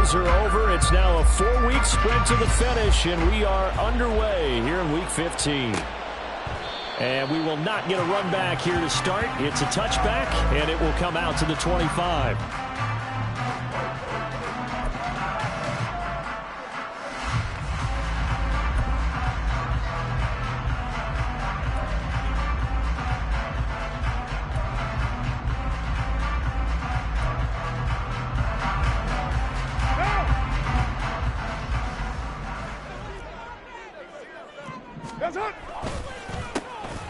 tries are over. It's now a 4-week sprint to the finish, and we are underway here in Week 15. And we will not get a run back here to start. It's a touchback, and it will come out to the 25.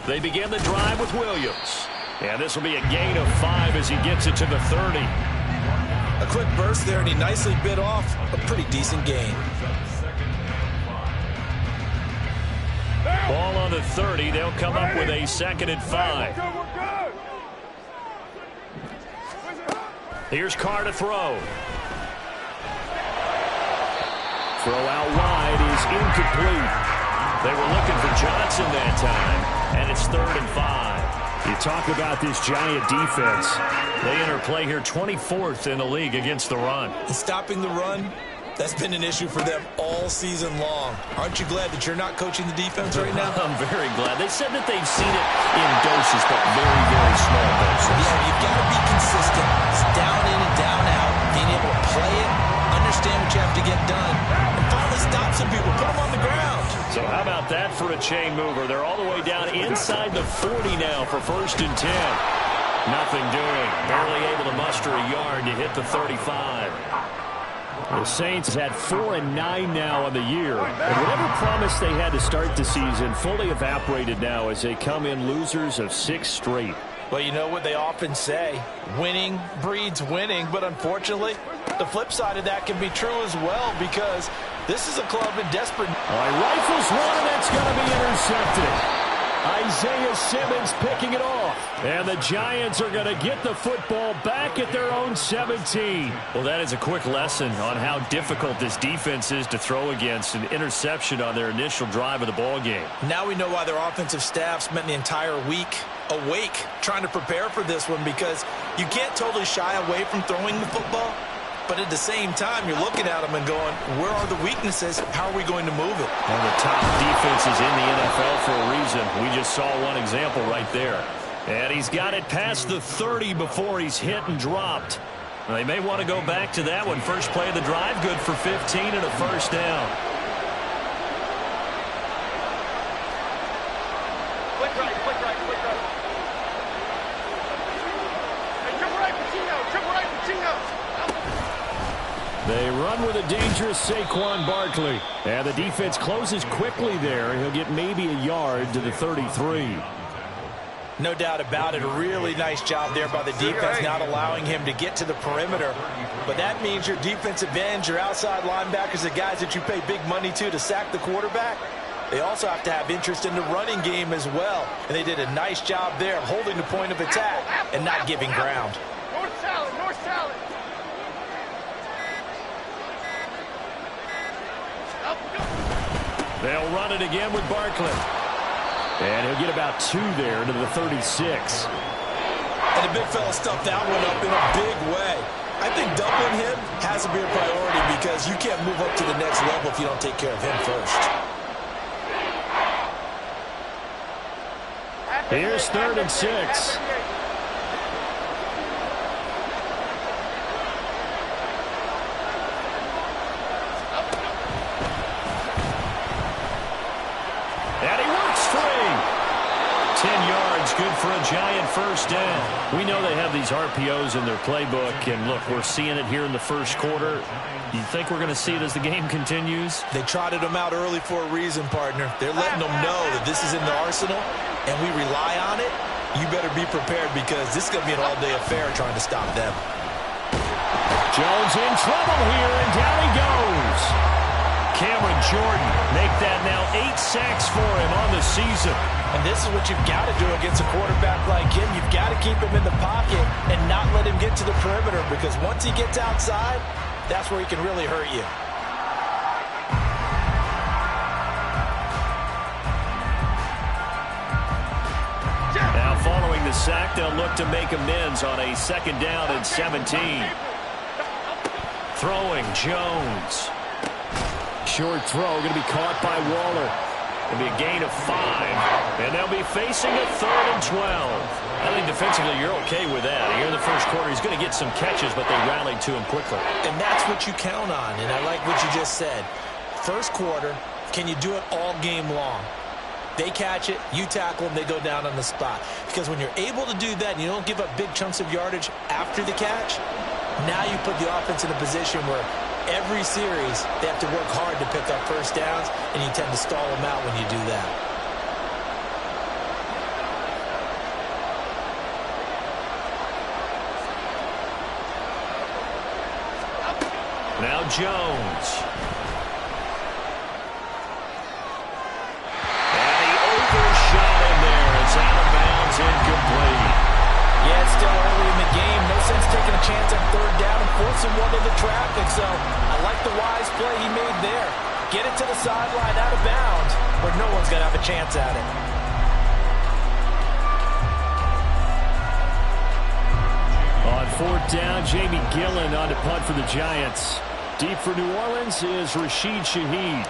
They begin the drive with Williams. And this will be a gain of 5 as he gets it to the 30. A quick burst there, and he nicely bit off a pretty decent gain. Ball on the 30. They'll come up with a 2nd and 5. Here's Carr to throw. Throw out wide is incomplete. They were looking for Johnson that time, and it's 3rd and 5. You talk about this Giant defense. They enter play here 24th in the league against the run. And stopping the run, that's been an issue for them all season long. Aren't you glad that you're not coaching the defense right now? I'm very glad. They said that they've seen it in doses, but very, very small doses. Yeah, you've got to be consistent. It's down in and down out. Being able to play it, understand what you have to get done, and finally stop some people, put them on the ground. So how about that for a chain mover? They're all the way down inside the 40 now for 1st and 10. Nothing doing. Barely able to muster a yard to hit the 35. The Saints had 4-9 now on the year. And whatever promise they had to start the season fully evaporated now as they come in losers of 6 straight. Well, you know what they often say, winning breeds winning, but unfortunately, the flip side of that can be true as well, because this is a club in desperate... All right, rifles one, and that's going to be intercepted. Isaiah Simmons picking it off. And the Giants are going to get the football back at their own 17. Well, that is a quick lesson on how difficult this defense is to throw against. An interception on their initial drive of the ball game. Now we know why their offensive staff spent the entire week awake trying to prepare for this one, because you can't totally shy away from throwing the football. But at the same time, you're looking at them and going, where are the weaknesses? How are we going to move it? And the top defenses in the NFL for a reason. We just saw one example right there. And he's got it past the 30 before he's hit and dropped. They may want to go back to that one. First play of the drive, good for 15 and a 1st down. Quick right, quick right, quick right. Hey, triple right, Patino. They run with a dangerous Saquon Barkley. And the defense closes quickly there. He'll get maybe a yard to the 33. No doubt about it. A really nice job there by the defense, not allowing him to get to the perimeter. But that means your defensive ends, your outside linebackers, the guys that you pay big money to sack the quarterback, they also have to have interest in the running game as well. And they did a nice job there of holding the point of attack and not giving ground. North salad, north salad. They'll run it again with Barkley. And he'll get about 2 there to the 36. And the big fella stuffed that one up in a big way. I think doubling him has to be a priority, because you can't move up to the next level if you don't take care of him first. Here's 3rd and 6. And he works free. 10 yards, good for a Giant 1st down. We know they have these RPOs in their playbook, and look, we're seeing it here in the 1st quarter. You think we're going to see it as the game continues? They trotted them out early for a reason, partner. They're letting them know that this is in the arsenal, and we rely on it. You better be prepared, because this is going to be an all-day affair trying to stop them. Jones in trouble here, and down he goes. Cameron Jordan make that now 8 sacks for him on the season. And this is what you've got to do against a quarterback like him. You've got to keep him in the pocket and not let him get to the perimeter, because once he gets outside, that's where he can really hurt you. Now following the sack, they'll look to make amends on a 2nd down and 17. Throwing, Jones. Short throw, going to be caught by Waller. It'll be a gain of 5, and they'll be facing a 3rd and 12. I think defensively you're okay with that. Here in the first quarter, he's going to get some catches, but they rallied to him quickly. And that's what you count on, and I like what you just said. First quarter, can you do it all game long? They catch it, you tackle them, they go down on the spot. Because when you're able to do that and you don't give up big chunks of yardage after the catch, now you put the offense in a position where every series they have to work hard to pick up first downs, and you tend to stall them out when you do that. Now Jones. And he overshot him there. It's out of bounds, incomplete. Yeah, it's still early in the game. No sense taking a chance on 3rd down and forcing one into traffic. So I like the wise play he made there. Get it to the sideline out of bounds where no one's going to have a chance at it. On 4th down, Jamie Gillen on to punt for the Giants. Deep for New Orleans is Rashid Shaheed.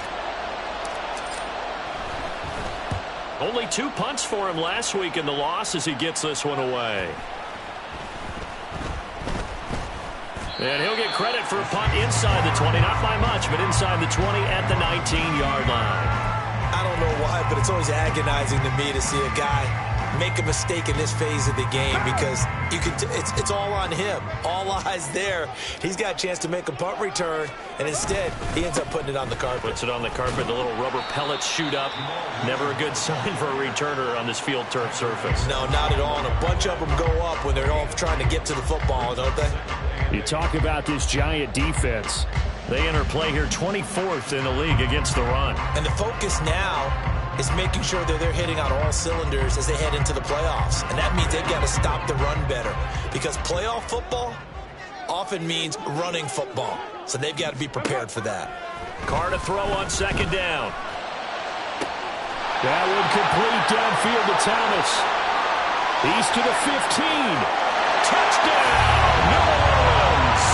Only 2 punts for him last week in the loss as he gets this one away. And he'll get credit for a punt inside the 20. Not by much, but inside the 20 at the 19-yard line. I don't know why, but it's always agonizing to me to see a guy make a mistake in this phase of the game because you can. It's all on him. All eyes there. He's got a chance to make a punt return, and instead he ends up putting it on the carpet. Puts it on the carpet. The little rubber pellets shoot up. Never a good sign for a returner on this field turf surface. No, not at all. And a bunch of them go up when they're all trying to get to the football, don't they? You talk about this Giant defense. They enter play here 24th in the league against the run. And the focus now is making sure that they're hitting on all cylinders as they head into the playoffs. And that means they've got to stop the run better. Because playoff football often means running football. So they've got to be prepared for that. Carr to throw on 2nd down. That one complete downfield to Thomas. He's to the 15. Touchdown, New Orleans.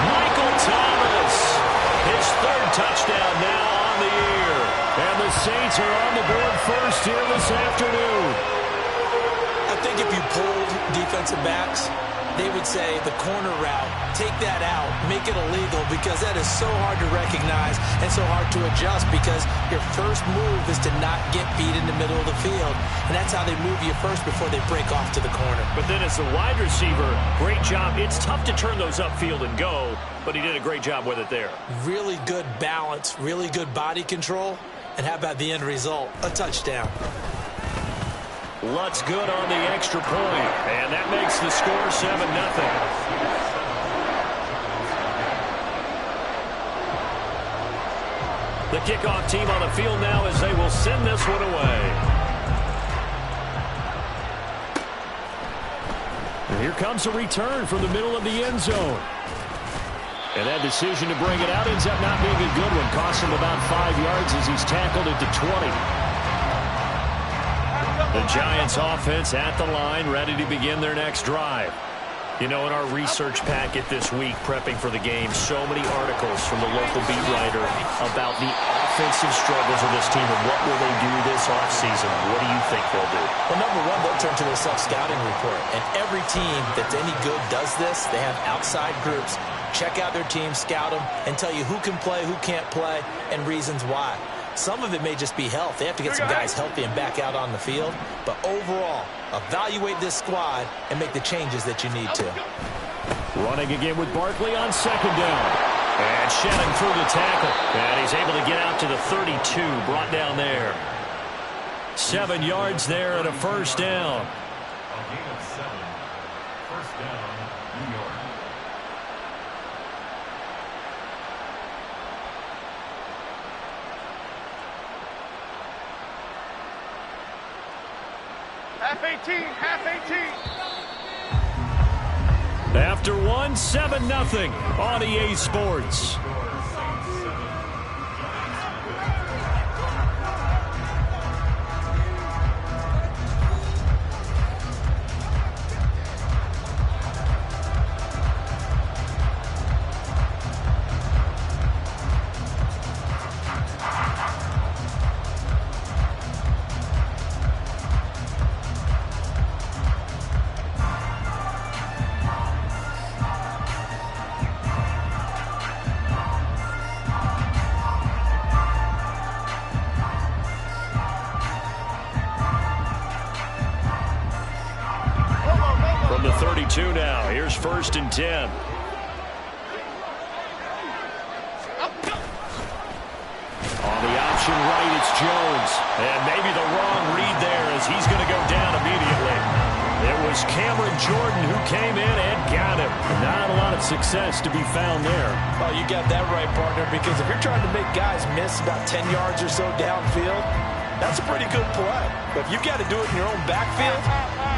Michael Thomas. His 3rd touchdown now on the year. And the Saints are on the board first here this afternoon. I think if you pulled defensive backs, they would say the corner route, take that out, make it illegal, because that is so hard to recognize and so hard to adjust because your first move is to not get beat in the middle of the field. And that's how they move you first before they break off to the corner. But then as a wide receiver, great job. It's tough to turn those upfield and go, but he did a great job with it there. Really good balance, really good body control. And how about the end result? A touchdown. Lutz good on the extra point, and that makes the score 7-0. The kickoff team on the field now as they will send this one away. And here comes a return from the middle of the end zone. And that decision to bring it out ends up not being a good one. Costs him about 5 yards as he's tackled at the 20. The Giants offense at the line, ready to begin their next drive. You know, in our research packet this week, prepping for the game, so many articles from the local beat writer about the offensive struggles of this team and what will they do this offseason. What do you think they'll do? Well, number one, they'll turn to their self-scouting report. And every team that's any good does this. They have outside groups. Check out their team, scout them, and tell you who can play, who can't play, and reasons why. Some of it may just be health. They have to get some guys healthy and back out on the field. But overall, evaluate this squad and make the changes that you need to. Running again with Barkley on 2nd down. And shedding through the tackle. And he's able to get out to the 32, brought down there. 7 yards there and a 1st down. A gain of 7. 1st down, New York. Half 18, half 18. After one, 7-0 on EA Sports. Here's 1st and 10. On the option right, it's Jones. And maybe the wrong read there as he's going to go down immediately. It was Cameron Jordan who came in and got him. Not a lot of success to be found there. Oh, you got that right, partner, because if you're trying to make guys miss about 10 yards or so downfield, that's a pretty good play. But if you've got to do it in your own backfield,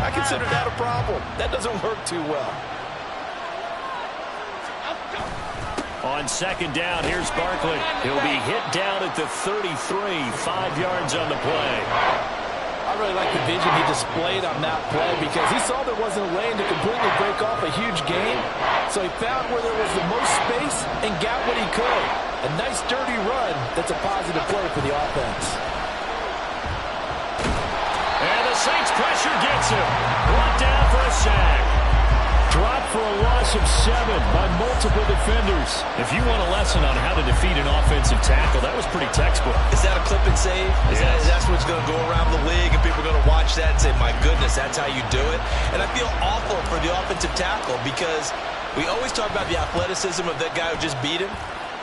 I consider that a problem. That doesn't work too well. On 2nd down, here's Barkley. He'll be hit down at the 33, 5 yards on the play. I really like the vision he displayed on that play because he saw there wasn't a lane to completely break off a huge gain. So he found where there was the most space and got what he could. A nice dirty run that's a positive play for the offense. And the Saints pressure gets him. Brought down for a sack. Dropped for a loss of 7 by multiple defenders. If you want a lesson on how to defeat an offensive tackle, that was pretty textbook. Is that a clip and save? Is that what's going to go around the league and people are going to watch that and say, my goodness, that's how you do it? And I feel awful for the offensive tackle because we always talk about the athleticism of that guy who just beat him.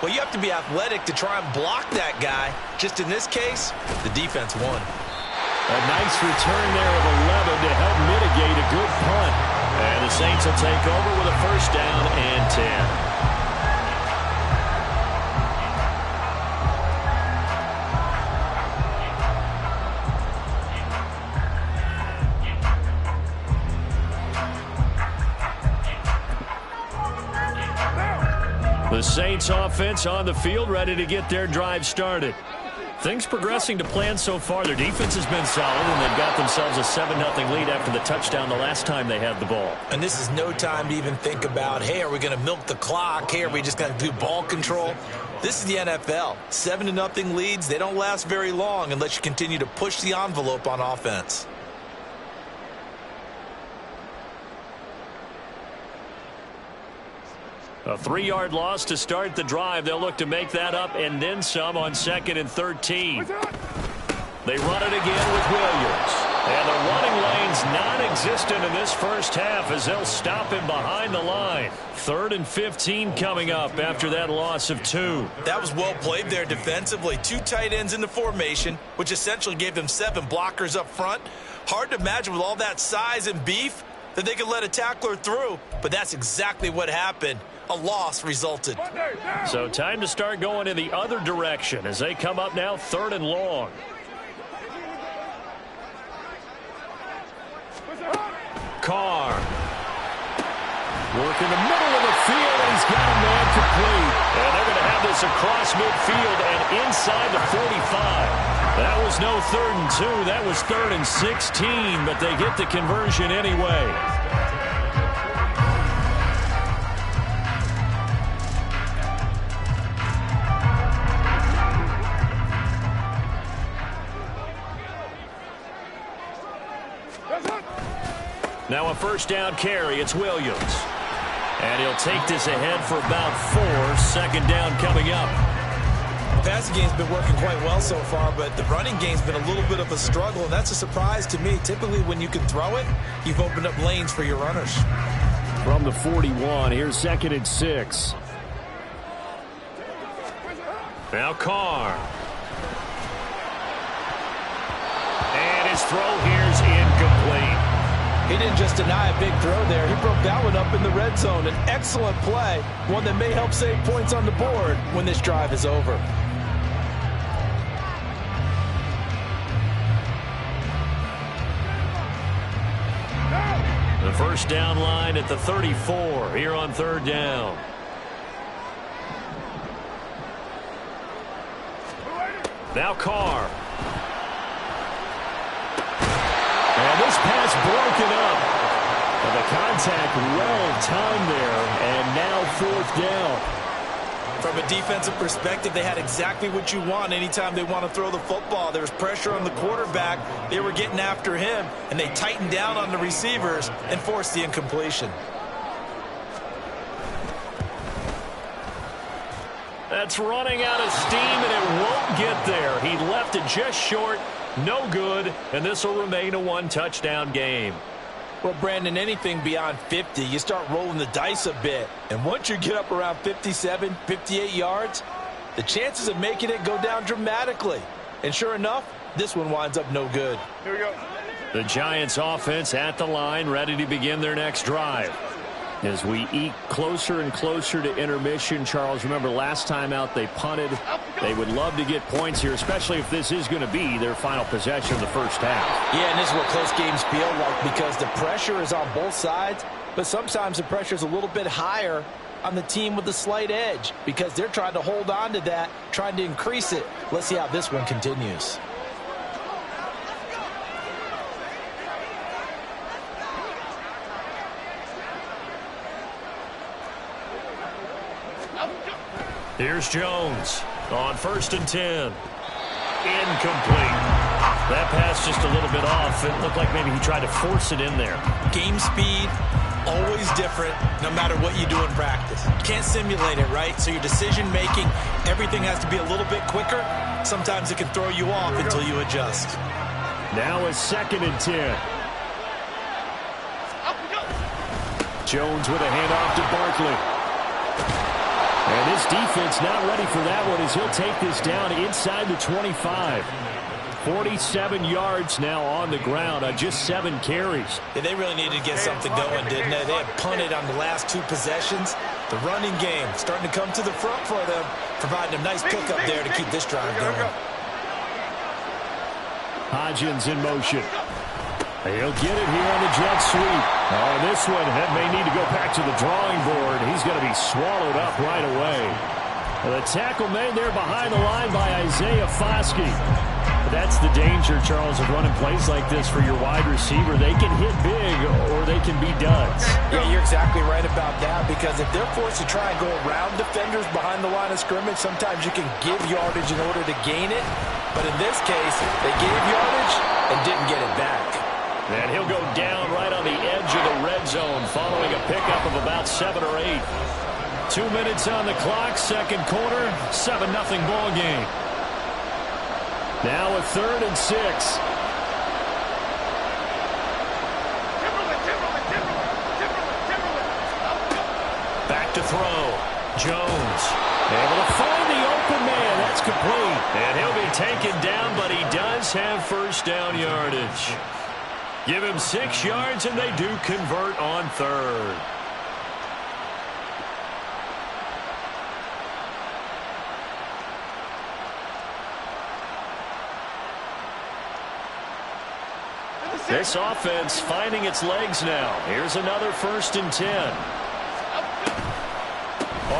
Well, you have to be athletic to try and block that guy. Just in this case, the defense won. A nice return there of 11 to help mitigate a good punt. And the Saints will take over with a 1st down and 10. The Saints offense on the field, ready to get their drive started. Things progressing to plan so far. Their defense has been solid, and they've got themselves a 7-0 lead after the touchdown the last time they had the ball. And this is no time to even think about, hey, are we going to milk the clock? Hey, are we just going to do ball control? This is the NFL. 7-0 leads, they don't last very long unless you continue to push the envelope on offense. A 3-yard loss to start the drive. They'll look to make that up and then some on 2nd and 13. They run it again with Williams. And the running lane's non-existent in this first half as they'll stop him behind the line. 3rd and 15 coming up after that loss of 2. That was well played there defensively. 2 tight ends in the formation, which essentially gave them 7 blockers up front. Hard to imagine with all that size and beef that they could let a tackler through, but that's exactly what happened. A loss resulted. So time to start going in the other direction as they come up now 3rd and long. Carr. Work in the middle of the field, and he's got a man complete. And they're going to have this across midfield and inside the 45. That was no 3rd and 2. That was 3rd and 16, but they get the conversion anyway. Now a 1st down carry. It's Williams. And he'll take this ahead for about 4. 2nd down coming up. The passing game's been working quite well so far, but the running game's been a little bit of a struggle, and that's a surprise to me. Typically, when you can throw it, you've opened up lanes for your runners. From the 41, here's 2nd and 6. Now Carr. And his throw here's incomplete. He didn't just deny a big throw there. He broke that one up in the red zone. An excellent play, one that may help save points on the board when this drive is over. The 1st down line at the 34 here on 3rd down. Now Carr. And this pass broken up. And the contact well timed there, and now 4th down. From a defensive perspective, they had exactly what you want anytime they want to throw the football. There was pressure on the quarterback. They were getting after him, and they tightened down on the receivers and forced the incompletion. That's running out of steam, and it won't get there. He left it just short. No good, and this will remain a 1-touchdown game. Well, Brandon, anything beyond 50, you start rolling the dice a bit. And once you get up around 57, 58 yards, the chances of making it go down dramatically. And sure enough, this one winds up no good. Here we go. The Giants offense at the line, ready to begin their next drive. As we eke closer and closer to intermission, Charles, remember last time out they punted. They would love to get points here, especially if this is going to be their final possession of the first half. Yeah, and this is what close games feel like because the pressure is on both sides, but sometimes the pressure is a little bit higher on the team with the slight edge because they're trying to hold on to that, trying to increase it. Let's see how this one continues. Here's Jones on 1st and 10. Incomplete. That pass just a little bit off. It looked like maybe he tried to force it in there. Game speed, always different, no matter what you do in practice. You can't simulate it, right? So your decision-making, everything has to be a little bit quicker. Sometimes it can throw you off until you adjust. Now a 2nd and 10. Jones with a handoff to Barkley. And this defense not ready for that one as he'll take this down inside the 25. 47 yards now on the ground on just 7 carries. Yeah, they really needed to get something going, didn't they? They had punted on the last 2 possessions. The running game starting to come to the front for them, providing a nice pickup there to keep this drive going. Hodgins in motion. He'll get it here on the jet sweep. Oh, this one may need to go back to the drawing board. He's going to be swallowed up right away. The tackle made there behind the line by Isaiah Foskey. That's the danger, Charles, of running plays like this for your wide receiver. They can hit big or they can be duds. Yeah, you're exactly right about that because if they're forced to try and go around defenders behind the line of scrimmage, sometimes you can give yardage in order to gain it. But in this case, they gave yardage and didn't get it back. And he'll go down right on the edge of the red zone following a pickup of about 7 or 8. 2 minutes on the clock, second quarter, 7-0 ball game. Now a 3rd and 6. Back to throw. Jones able to find the open man. That's complete. And he'll be taken down, but he does have first down yardage. Give him 6 yards, and they do convert on 3rd. This offense finding its legs now. Here's another 1st and 10.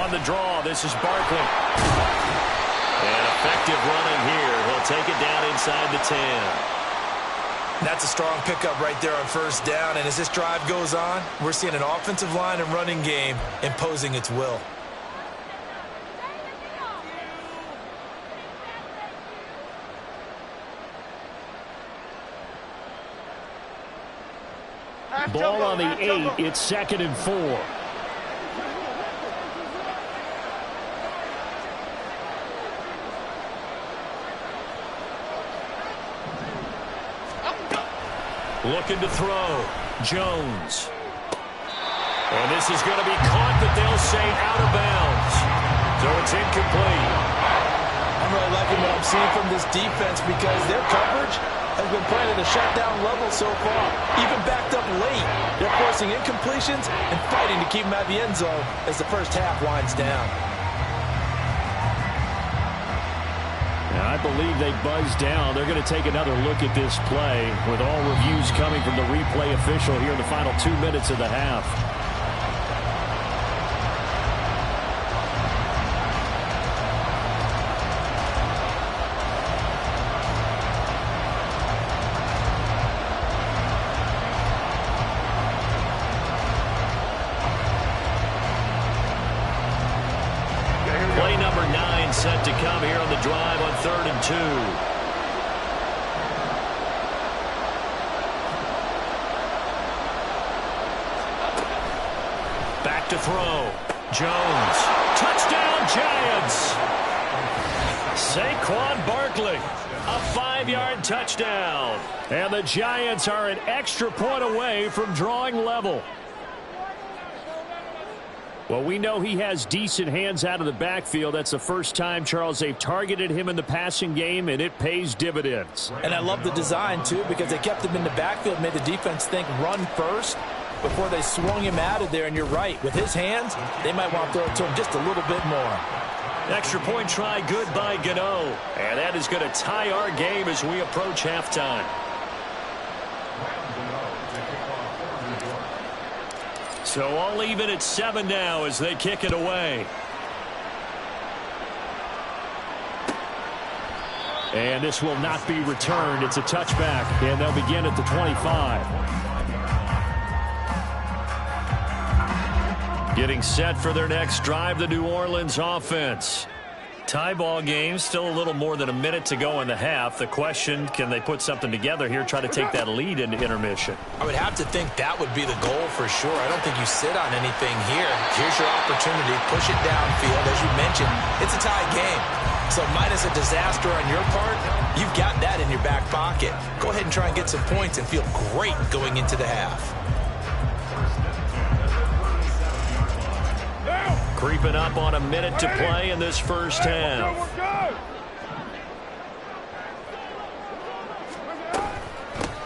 On the draw, this is Barkley. And effective running here. He'll take it down inside the 10. That's a strong pickup right there on 1st down. And as this drive goes on, we're seeing an offensive line and running game imposing its will. Ball on the 8. It's 2nd and 4. Looking to throw. Jones. And this is going to be caught, but they'll say out of bounds. So it's incomplete. I'm really liking what I'm seeing from this defense because their coverage has been playing at a shutdown level so far. Even backed up late, they're forcing incompletions and fighting to keep them at the end zone as the first half winds down. Now, I believe they buzzed down. They're going to take another look at this play with all reviews coming from the replay official here in the final 2 minutes of the half. Play number 9 set to come here on the drive on 3rd and 2. Back to throw. Jones. Touchdown, Giants. Saquon Barkley, a 5-yard touchdown. And the Giants are an extra point away from drawing level. Well, we know he has decent hands out of the backfield. That's the first time, Charles, they've targeted him in the passing game, and it pays dividends. And I love the design, too, because they kept him in the backfield, made the defense think run first before they swung him out of there. And you're right, with his hands, they might want to throw it to him just a little bit more. Extra point try good by Gano. And that is going to tie our game as we approach halftime. So all even at 7 now as they kick it away. And this will not be returned. It's a touchback, and they'll begin at the 25. Getting set for their next drive, the New Orleans offense. Tie ball game, still a little more than a minute to go in the half. The question, can they put something together here, try to take that lead into intermission? I would have to think that would be the goal for sure. I don't think you sit on anything here. Here's your opportunity. Push it downfield. As you mentioned, it's a tie game. So minus a disaster on your part, you've got that in your back pocket. Go ahead and try and get some points and feel great going into the half. Creeping up on a minute to play in this first half.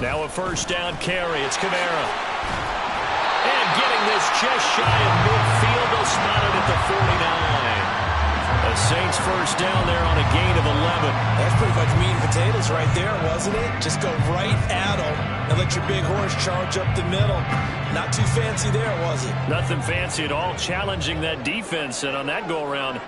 Now a first down carry. It's Kamara. And getting this just shy of midfield. They'll spot it at the 49. The Saints first down there on a gain of 11. That's pretty much meat and potatoes right there, wasn't it? Just go right at them and let your big horse charge up the middle. Not too fancy there, was it? Nothing fancy at all. Challenging that defense, and on that go-around,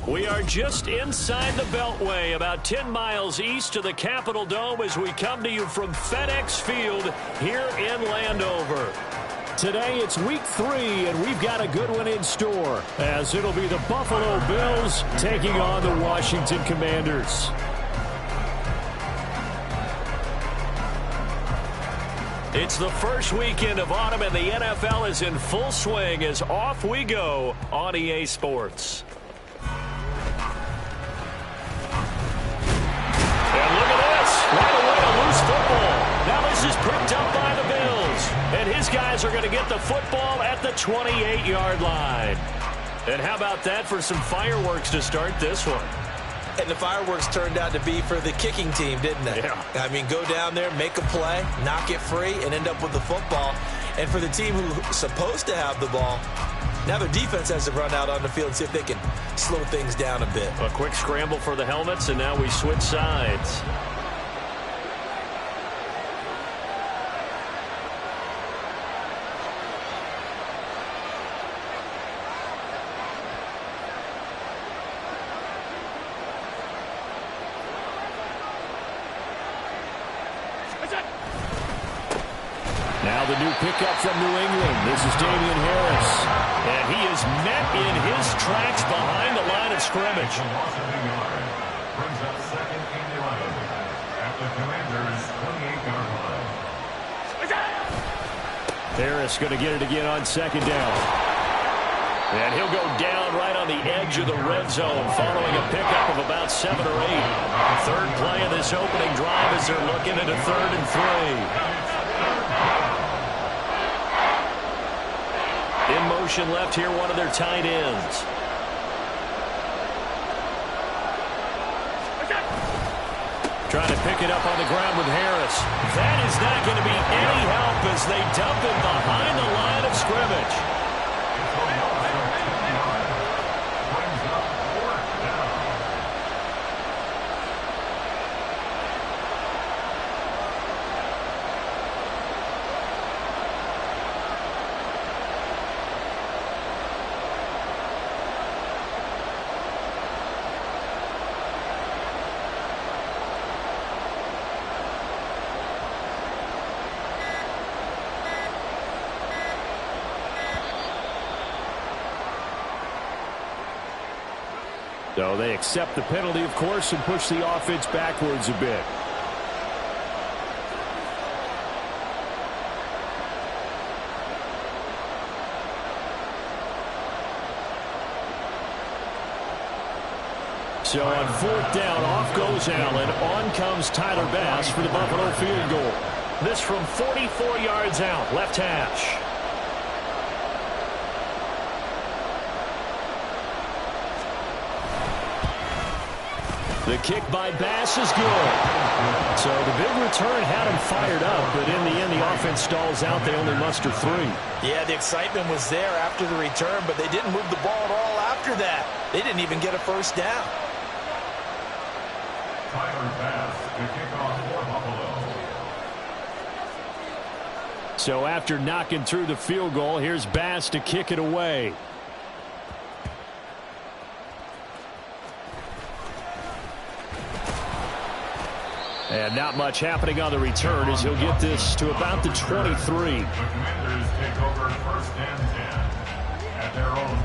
We are just inside the Beltway, about 10 miles east of the Capitol Dome as we come to you from FedEx Field here in Landover. Today it's week 3, and we've got a good one in store, as it'll be the Buffalo Bills taking on the Washington Commanders. It's the first weekend of autumn, and the NFL is in full swing as off we go on EA Sports. And look at this. Right away, a loose football. Now this is picked up by the Bills. And his guys are going to get the football at the 28-yard line. And how about that for some fireworks to start this one? And the fireworks turned out to be for the kicking team, didn't they? Yeah. I mean, go down there, make a play, knock it free, and end up with the football. And for the team who's supposed to have the ball, now their defense has to run out on the field and see if they can slow things down a bit. A quick scramble for the helmets, and now we switch sides. Now the new pickup from New England. This is Damian Harris. And he is met in his tracks behind the line of scrimmage. Brings up second and 11 at the Commanders' 28-yard line. Harris going to get it again on second down. And he'll go down right on the edge of the red zone following a pickup of about 7 or 8. Third play of this opening drive as they're looking at a 3rd and 3. In motion left here, one of their tight ends. Trying to pick it up on the ground with Harris. That is not going to be any help as they dump him behind the line of scrimmage. So they accept the penalty, of course, and push the offense backwards a bit. So on 4th down, off goes Allen. On comes Tyler Bass for the Buffalo field goal. This from 44 yards out, left hash. The kick by Bass is good. So the big return had him fired up, but in the end, the offense stalls out. They only muster 3. Yeah, the excitement was there after the return, but they didn't move the ball at all after that. They didn't even get a first down. Tyler Bass, the kickoff for Buffalo. So after knocking through the field goal, here's Bass to kick it away. And not much happening on the return as he'll get this to about the 23. The Commanders take over 1st and 10 at their own